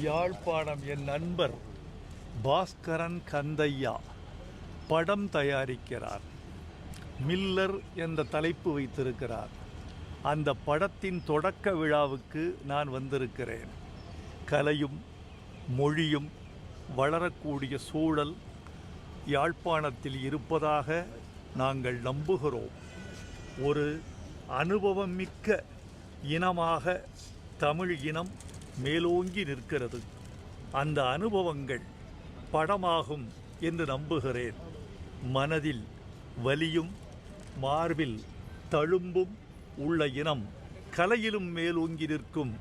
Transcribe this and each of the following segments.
யாழ்ப்பாணம் என் நண்பர் பாஸ்கரன் கந்தையா படம் தயாரிக்கிறார். மில்லர் என்ற தலைப்பு வைத்திருக்கிறார். அந்த படத்தின் தொடக்க விழாவுக்கு நான் வந்திருக்கிறேன். கலையும் மொழியும் வளரக்கூடிய சூழல் யாழ்ப்பாணத்தில் இருப்பதாக நாங்கள் நம்புகிறோம். ஒரு அனுபவம் மிக்க இனமாக தமிழ் இனம் மேலோங்கி நிற்கிறது. அந்த அனுபவங்கள் படமாகும் என்று நம்புகிறேன். மனதில் வலியும் மார்பில் தழும்பும் உள்ள இனம் கலையிலும் மேலோங்கி நிற்கும்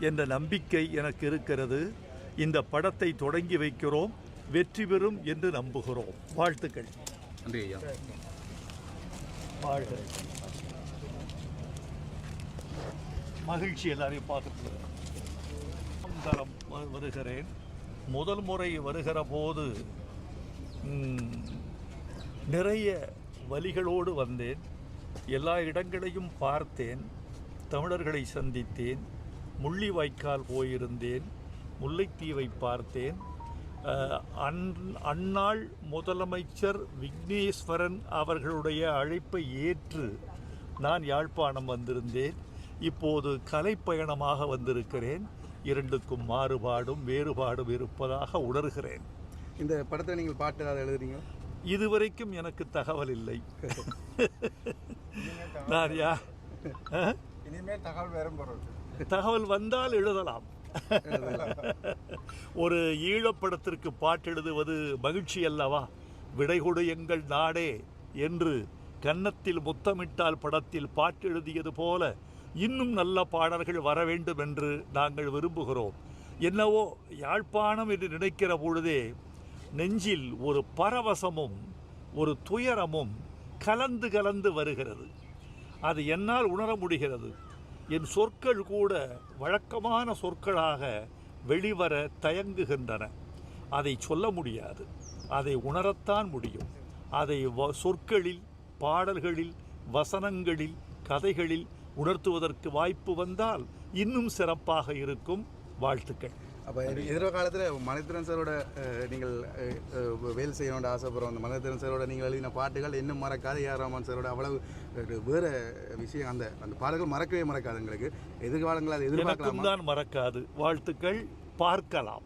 என்ற நம்பிக்கை எனக்கு இருக்கிறது. இந்த படத்தை தொடங்கி வைக்கிறோம், வெற்றி பெறும் என்று நம்புகிறோம். வாழ்த்துக்கள். நன்றி ஐயா. வாழ்க. மகிழ்ச்சி எல்லாரையும் பார்க்கறது. தரம் வருகிறேன். முதல் முறை வருகிற போது நிறைய வலிகளோடு வந்தேன். எல்லா இடங்களையும் பார்த்தேன். தமிழர்களை சந்தித்தேன். முள்ளிவாய்க்கால் போயிருந்தேன். முல்லைத்தீவை பார்த்தேன். அந்நாள் முதலமைச்சர் விக்னேஸ்வரன் அவர்களுடைய அழைப்பை ஏற்று நான் யாழ்ப்பாணம் வந்திருந்தேன். இப்போது கலைப்பயணமாக வந்திருக்கிறேன். இரண்டுக்கும் மாறுபாடும் வேறுபாடும் இருப்பதாக உணர்கிறேன். இந்த படத்தை நீங்கள் பாட்டு ஏதாவது எழுதுறீங்க? இதுவரைக்கும் எனக்கு தகவல் இல்லை. நான் இனிமேல் தகவல் வந்தால் எழுதலாம். ஒரு ஈழப்படத்திற்கு பாட்டு எழுதுவது மகிழ்ச்சி அல்லவா? விடைகொடு எங்கள் நாடே என்று கன்னத்தில் முத்தமிட்டால் படத்தில் பாட்டு எழுதியது போல இன்னும் நல்ல பாடல்கள் வர வேண்டும் என்று நாங்கள் விரும்புகிறோம். என்னவோ யாழ்ப்பாணம் என்று நினைக்கிற பொழுதே நெஞ்சில் ஒரு பரவசமும் ஒரு துயரமும் கலந்து கலந்து வருகிறது. அது என்னால் உணர முடிகிறது. என் சொற்கள் கூட வழக்கமான சொற்களாக வெளிவர தயங்குகின்றன. அதை சொல்ல முடியாது, அதை உணரத்தான் முடியும். அதை சொற்களில், பாடல்களில், வசனங்களில், கதைகளில் உணர்த்துவதற்கு வாய்ப்பு வந்தால் இன்னும் சிறப்பாக இருக்கும். வாழ்த்துக்கள். அப்போ எதிர்காலத்தில் மணித்திரன் சாரோட நீங்கள் வேலை செய்யணும்னு ஆசைப்படுறோம். அந்த மணித்திரன் சாரோட நீங்கள் எழுதின பாட்டுகள் இன்னும் மறக்காது. ஏஆர் ரஹ்மான் சாரோட அவ்வளவு வேறு விஷயம், அந்த பாடல்கள் மறக்கவே மறக்காது. எங்களுக்கு எதிர்காலங்கள் அது எதிர்பார்க்கலாம் தான் மறக்காது. வாழ்த்துக்கள். பார்க்கலாம்.